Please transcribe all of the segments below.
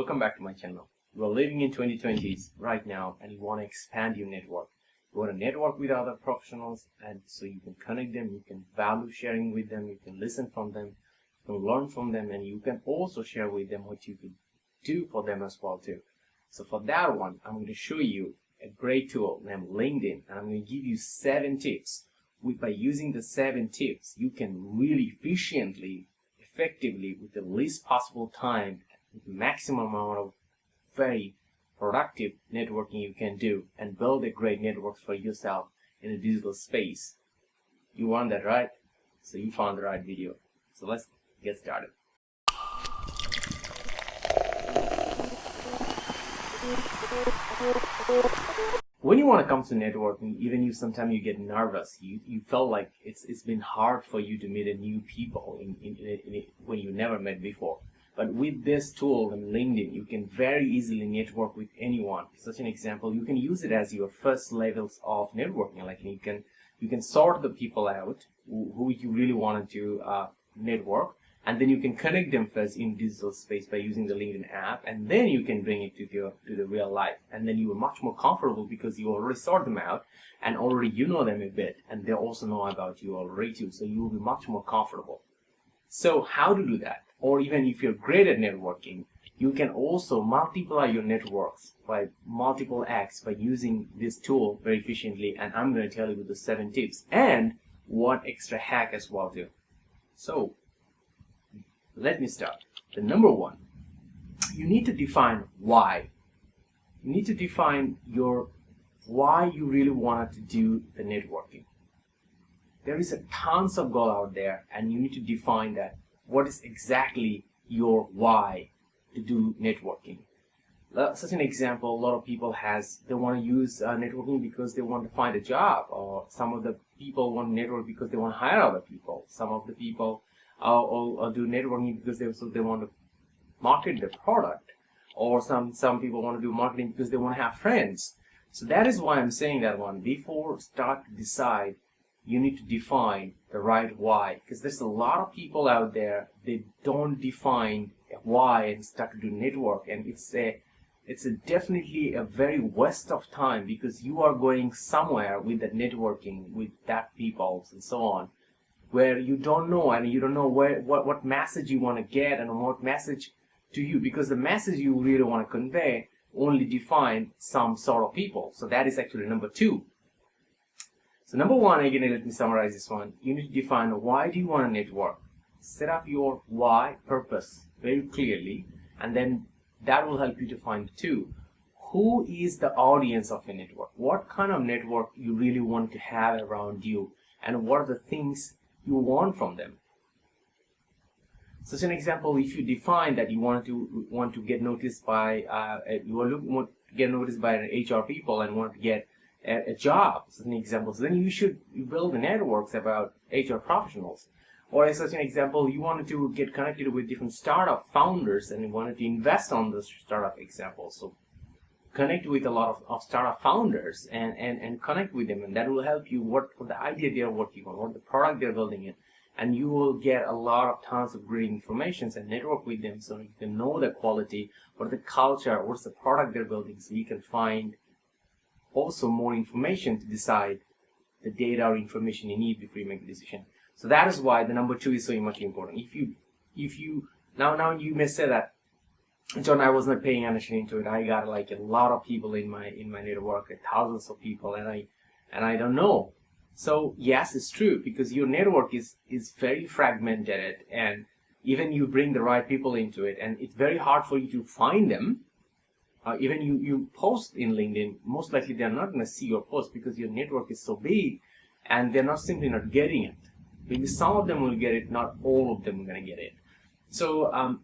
welcome back to my channel. You are living in 2020s right now and you want to expand your network. You want to network with other professionals, and so you can connect them, you can value sharing with them, you can listen from them, you can learn from them, and you can also share with them what you can do for them as well too. So for that one, I'm going to show you a great tool named LinkedIn, and I'm going to give you 7 tips. By using the 7 tips, you can really efficiently, effectively, with the least possible time, with the maximum amount of very productive networking you can do, and build a great network for yourself in a digital space. You want that, right? So you found the right video. So let's get started. When you want to come to networking, even if sometimes you get nervous, you felt like it's been hard for you to meet a new people when you never met before. But with this tool in LinkedIn, you can very easily network with anyone. Such an example, you can use it as your first levels of networking. Like you can sort the people out who you really wanted to network, and then you can connect them first in digital space by using the LinkedIn app, and then you can bring it to the real life. And then you are much more comfortable because you already sort them out, and already you know them a bit, and they also know about you already too. So you will be much more comfortable. So how to do that? Or even if you're great at networking, you can also multiply your networks by multiple X by using this tool very efficiently. And I'm going to tell you the 7 tips and one extra hack as well too. So let me start. The number 1, you need to define why. You need to define your why you really wanted to do the networking. There is a tons of goal out there, and you need to define that. What is exactly your why to do networking? Such an example, a lot of people they want to use networking because they want to find a job, or some of the people want to network because they want to hire other people. Some of the people do networking because they want to market their product, or some people want to do marketing because they want to have friends. So that is why I'm saying that one. Before start to decide, you need to define the right why, because there's a lot of people out there, they don't define a why and start to do network, and it's definitely a very waste of time, because you are going somewhere with that networking with that people and so on, where you don't know, and you don't know what message you want to get and what message to you, because the message you really want to convey only define some sort of people. So that is actually number 2. So number 1, again, let me summarize this one. You need to define why do you want to network. Set up your why, purpose very clearly, and then that will help you to find 2. Who is the audience of your network? What kind of network you really want to have around you, and what are the things you want from them? Such an example, if you define that you want to get noticed by want to get noticed by an HR people and want to get a job, as an example, so then you build the networks about HR professionals. Or as such an example, you wanted to get connected with different startup founders and you wanted to invest on those startup examples. So connect with a lot of startup founders and connect with them, and that will help you what the idea they're working on, what the product they're building in, and you will get a lot of tons of great information and network with them, so you can know the quality, what the culture, what's the product they're building, so you can find also more information to decide the data or information you need before you make a decision. So that is why the number 2 is so much important. If you now you may say that, John, I was not paying attention to it. I got like a lot of people in my network, thousands of people, and I don't know. So yes, it's true, because your network is very fragmented, and even you bring the right people into it, and it's very hard for you to find them. Even you post in LinkedIn, most likely they're not going to see your post because your network is so big, and they're simply not getting it. Maybe some of them will get it, not all of them are going to get it. So,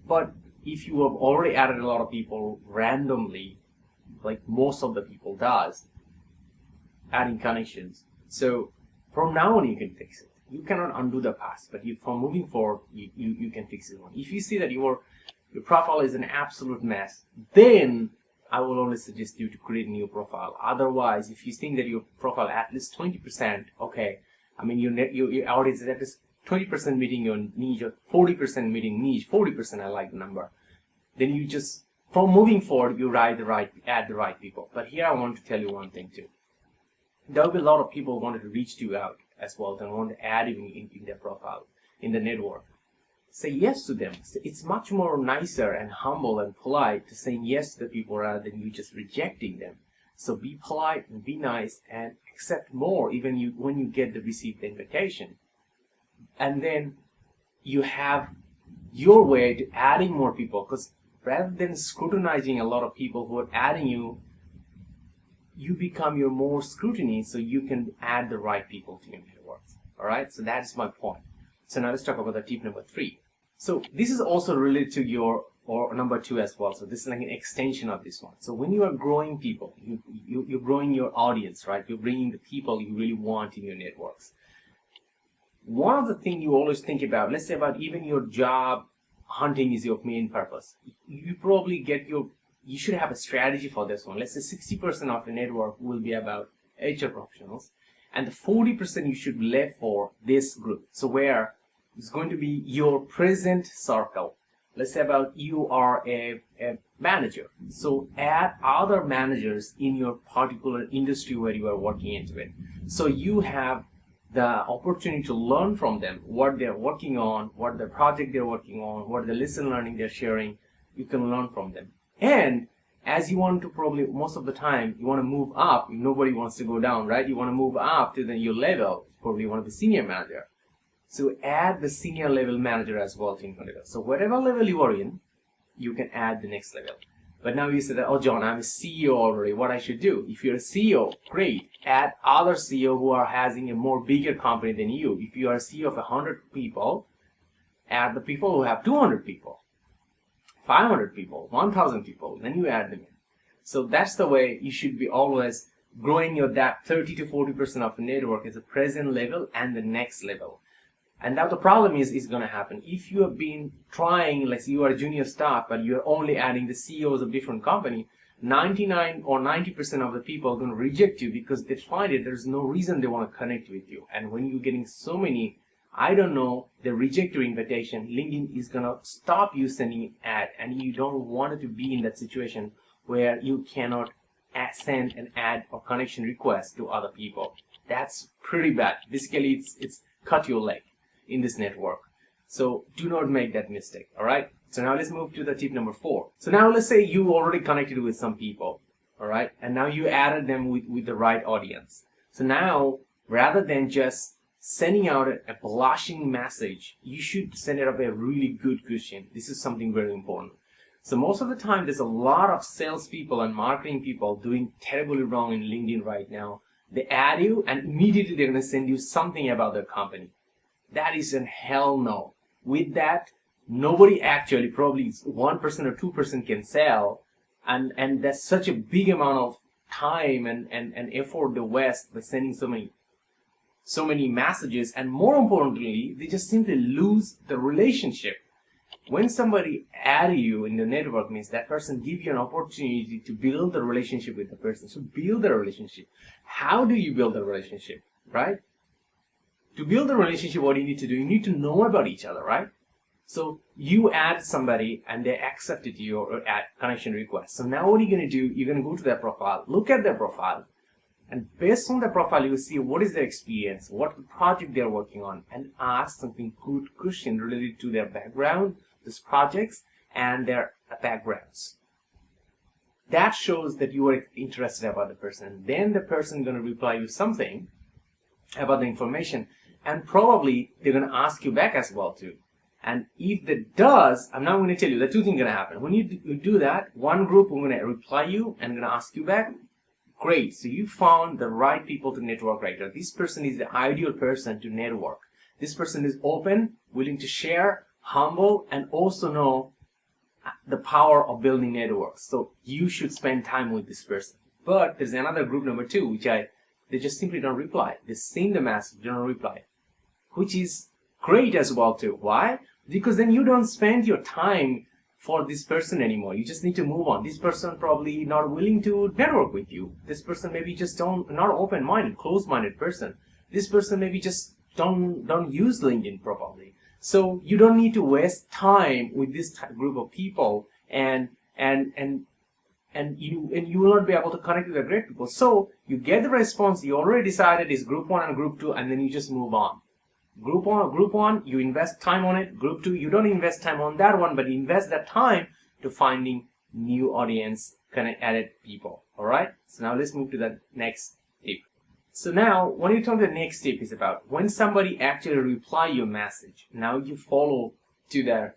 but if you have already added a lot of people randomly, like most of the people does, adding connections, so from now on you can fix it. You cannot undo the past, but from moving forward, you can fix it. If you see that your profile is an absolute mess, then I will only suggest you to create a new profile. Otherwise, if you think that your profile at least 20%, okay, I mean your audience is at least 20% meeting your niche, or 40% meeting niche, 40% I like the number, then you just, from moving forward, you add the right people. But here I want to tell you one thing too. There will be a lot of people who wanted to reach you out as well and want to add you in their profile, in the network. Say yes to them. It's much more nicer and humble and polite to saying yes to the people rather than you just rejecting them. So be polite and be nice and accept more even when you receive the invitation. And then you have your way to adding more people, because rather than scrutinizing a lot of people who are adding you, you become your more scrutiny so you can add the right people to your networks. All right, so that is my point. So now let's talk about the tip number 3. So this is also related to your number 2 as well. So this is like an extension of this one. So when you are growing people, you're growing your audience, right? You're bringing the people you really want in your networks. One of the things you always think about, let's say about even your job hunting is your main purpose. You probably you should have a strategy for this one. Let's say 60% of your network will be about HR professionals, and the 40% you should leave for this group. So where it's going to be your present circle. Let's say about you are a manager. So add other managers in your particular industry where you are working into it. So you have the opportunity to learn from them, what they're working on, what the project they're working on, what the lesson learning they're sharing. You can learn from them. And as you want to probably, most of the time, you want to move up. Nobody wants to go down, right? You want to move up to your level. Probably you want to be senior manager. So add the senior level manager as well to your level. So whatever level you are in, you can add the next level. But now you say that, oh John, I'm a CEO already. What I should do? If you're a CEO, great. Add other CEO who are having a more bigger company than you. If you are a CEO of 100 people, add the people who have 200 people, 500 people, 1,000 people. Then you add them in. So that's the way you should be always growing that 30 to 40% of the network is the present level and the next level. And now the problem is going to happen. If you have been trying, like you are a junior staff, but you're only adding the CEOs of different company, 99 or 90% of the people are going to reject you because they find there's no reason they want to connect with you. And when you're getting so many, I don't know, they reject your invitation, LinkedIn is going to stop you sending an ad, and you don't want to be in that situation where you cannot send an ad or connection request to other people. That's pretty bad. Basically, it's cut your leg in this network. So do not make that mistake. All right. So now let's move to the tip number 4. So now let's say you already connected with some people. All right. And now you added them with the right audience. So now rather than just sending out a blushing message, you should send it up a really good question. This is something very important. So most of the time there's a lot of salespeople and marketing people doing terribly wrong in LinkedIn right now. They add you and immediately they're going to send you something about their company. That is a hell no. With that, nobody actually, probably 1% or 2% can sell, and that's such a big amount of time and effort they waste by sending so many messages, and more importantly, they just simply lose the relationship. When somebody add you in the network, means that person give you an opportunity to build the relationship with the person. So build the relationship. How do you build the relationship, right? To build a relationship, what do you need to do? You need to know about each other, right? So you add somebody and they accepted your connection request. So now what are you going to do? You're going to go to their profile, look at their profile, and based on their profile, you will see what is their experience, what project they're working on, and ask something good question related to their background, these projects, and their backgrounds. That shows that you are interested about the person. Then the person is going to reply you something about the information, and probably they're going to ask you back as well too. And if that does, I'm now going to tell you the two things going to happen. When you do that, one group I'm going to reply you and going to ask you back. Great, so you found the right people to network right now. This person is the ideal person to network. This person is open, willing to share, humble, and also know the power of building networks. So you should spend time with this person. But there's another group number 2, which they just simply don't reply. They send the message, they don't reply, which is great as well too. Why? Because then you don't spend your time for this person anymore. You just need to move on. This person probably not willing to network with you. This person maybe just not open-minded, closed-minded person. This person maybe just don't use LinkedIn properly. So you don't need to waste time with this group of people and you will not be able to connect with the great people. So you get the response you already decided is group 1 and group 2, and then you just move on. Group 1, you invest time on it. Group 2, you don't invest time on that one, but you invest that time to finding new audience, added people. All right. So now let's move to the next tip. So now, when you talk, the next tip is about when somebody actually reply your message. Now you follow to their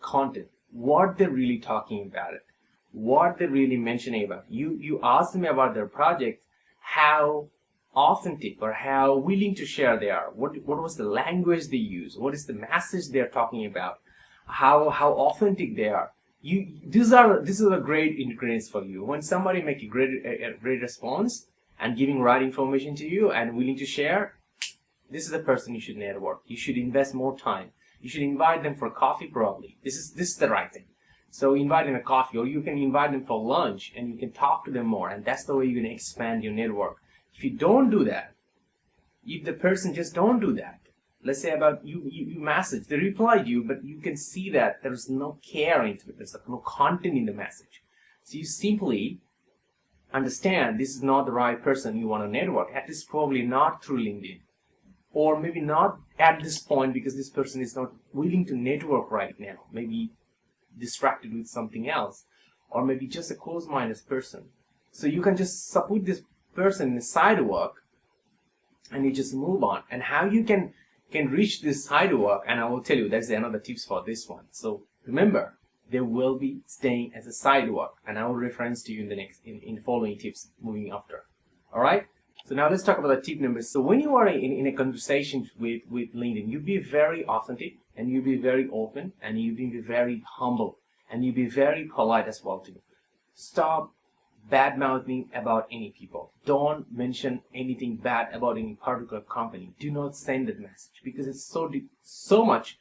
content, what they're really talking about it, what they're really mentioning about. You ask them about their project, how authentic or how willing to share they are. What was the language they use? What is the message they're talking about? How authentic they are. These are the great ingredients for you. When somebody make a great response and giving right information to you and willing to share, this is the person you should network. You should invest more time. You should invite them for coffee probably. This is the right thing. So invite them a coffee, or you can invite them for lunch and you can talk to them more, and that's the way you're going to expand your network. If you don't do that, if the person just don't do that, let's say about you message, they replied you, but you can see that there's no care into it, there's no content in the message. So you simply understand this is not the right person you want to network, at least probably not through LinkedIn. Or maybe not at this point because this person is not willing to network right now. Maybe distracted with something else. Or maybe just a closed-minded person. So you can just put this person in the sidewalk and you just move on. And how you can reach this sidewalk, and I will tell you, that's another tips for this one. So remember, they will be staying as a sidewalk, and I will reference to you in the following tips moving after. All right. So now let's talk about the tip number. So when you are in a conversation with LinkedIn, you be very authentic, and you be very open, and you be very humble, and you be very polite as well too. Stop bad-mouthing about any people. Don't mention anything bad about any particular company. Do not send that message because it's so much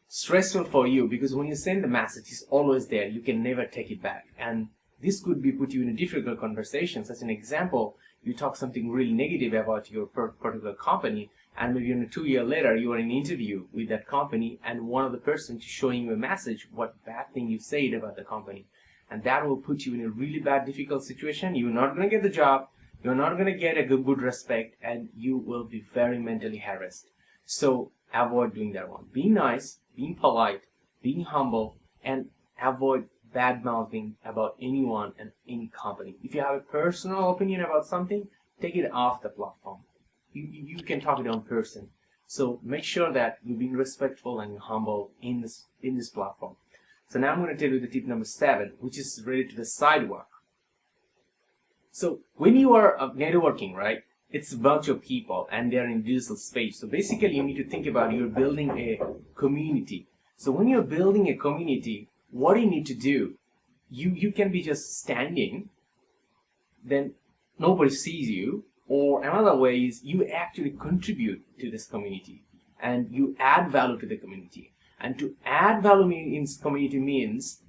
stressful for you, because when you send the message, it's always there. You can never take it back. And this could be put you in a difficult conversation. As an example, you talk something really negative about your particular company, and maybe 2 years later, you are in an interview with that company, and one of the persons showing you a message, what bad thing you said about the company. And that will put you in a really bad, difficult situation. You're not going to get the job. You're not going to get a good respect, and you will be very mentally harassed. So avoid doing that one. Being nice, being polite, being humble, and avoid bad-mouthing about anyone and any company. If you have a personal opinion about something, take it off the platform. You can talk it in person. So make sure that you're being respectful and humble in this platform. So now I'm going to tell you the tip number 7, which is related to the sidewalk. So when you are networking, right, it's about your people and they're in digital space. So basically you need to think about you're building a community. So when you're building a community, what do you need to do? You can be just standing, then nobody sees you, or another way is you actually contribute to this community and you add value to the community. And to add value in this community means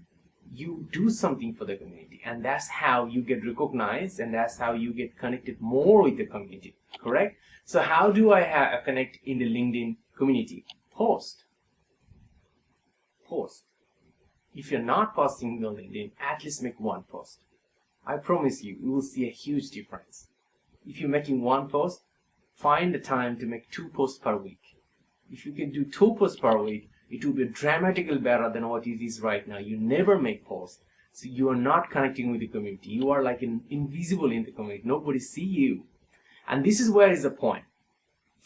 you do something for the community, and that's how you get recognized, and that's how you get connected more with the community, correct? So how do I connect in the LinkedIn community? Post. If you're not posting on LinkedIn, at least make one post. I promise you will see a huge difference. If you're making one post, find the time to make 2 posts per week. If you can do 2 posts per week, it will be dramatically better than what it is right now. You never make posts, so you are not connecting with the community. You are like invisible in the community. Nobody see you. And this is where is the point.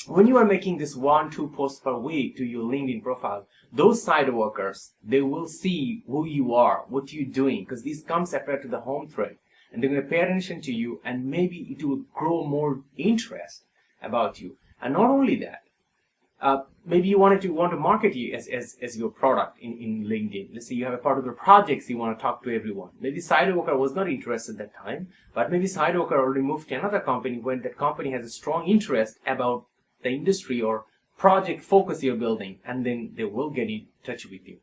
When you are making this 1-2 posts per week to your LinkedIn profile, those side workers, they will see who you are, what you're doing, because this comes after to the home thread. And they're going to pay attention to you, and maybe it will grow more interest about you. And not only that, maybe you want to market you as your product in LinkedIn. Let's say you have a particular projects you want to talk to everyone. Maybe Sideworker was not interested at that time, but maybe Sideworker already moved to another company when that company has a strong interest about the industry or project focus you're building, and then they will get in touch with you.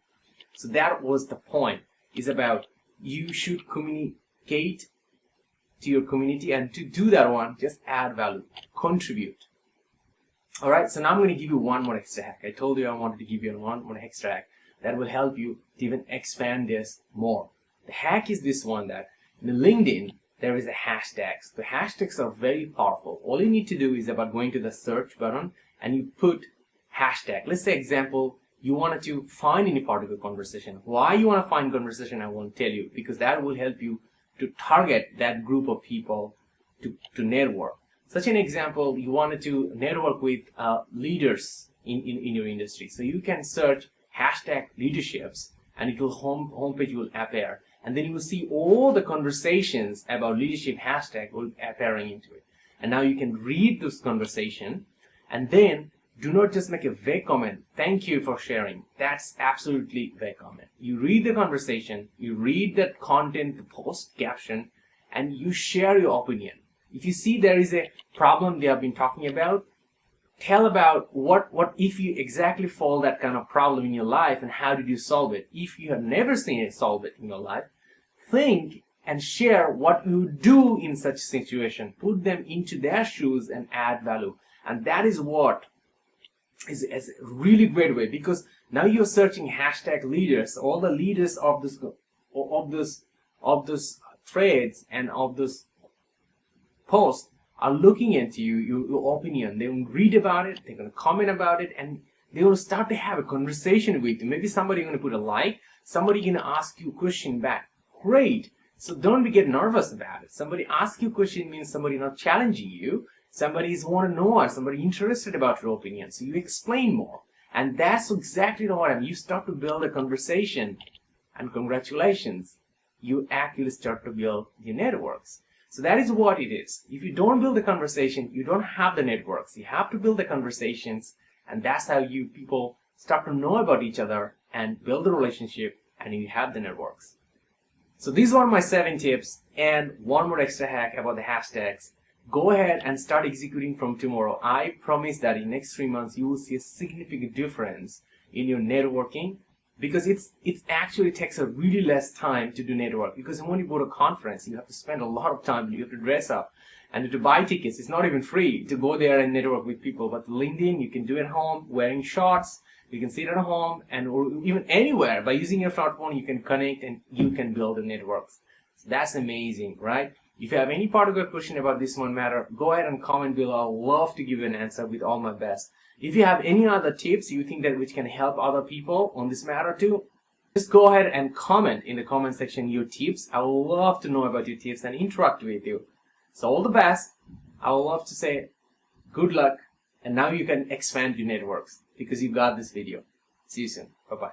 So that was the point, is about you should communicate to your community, and to do that one, just add value, contribute. Alright, so now I'm going to give you one more extra hack. I told you I wanted to give you one more extra hack that will help you to even expand this more. The hack is this one, that in LinkedIn, there is a hashtags. The hashtags are very powerful. All you need to do is about going to the search button and you put hashtag. Let's say example, you wanted to find any part of the conversation. Why you want to find conversation, I won't tell you, because that will help you to target that group of people to network. Such an example, you wanted to network with leaders in your industry. So you can search hashtag leaderships and it will homepage will appear. And then you will see all the conversations about leadership hashtag will appearing into it. And now you can read this conversation and then do not just make a vague comment. Thank you for sharing. That's absolutely vague comment. You read the conversation, you read the content, the post caption, and you share your opinion. If you see there is a problem they have been talking about, tell about what if you exactly fall that kind of problem in your life and how did you solve it. If you have never seen it solve it in your life, think and share what you do in such situation. Put them into their shoes and add value. And that is what is a really great way, because now you're searching hashtag leaders. All the leaders of this threads and of this post are looking at your opinion. They will read about it, they're going to comment about it, and they will start to have a conversation with you. Maybe somebody going to put a like, somebody going to ask you a question back. Great. So don't get nervous about it. Somebody ask you a question means somebody not challenging you. Somebody is want to know or somebody interested about your opinion. So you explain more. And that's exactly what I mean. You start to build a conversation, and congratulations, you actually start to build your networks. So that is what it is. If you don't build the conversation, you don't have the networks. You have to build the conversations, and that's how you people start to know about each other and build the relationship, and you have the networks. So these are my 7 tips, and one more extra hack about the hashtags. Go ahead and start executing from tomorrow. I promise that in the next 3 months you will see a significant difference in your networking, because it actually takes a really less time to do network. Because when you go to a conference, you have to spend a lot of time. You have to dress up and to buy tickets. It's not even free to go there and network with people. But LinkedIn, you can do at home wearing shorts. You can sit at home and or even anywhere by using your smartphone. You can connect and you can build the networks. So that's amazing, right? If you have any particular question about this one matter, go ahead and comment below. I'd love to give you an answer with all my best. If you have any other tips you think that which can help other people on this matter too, just go ahead and comment in the comment section your tips. I would love to know about your tips and interact with you. So all the best. I would love to say good luck, and now you can expand your networks because you got this video. See you soon. Bye-bye.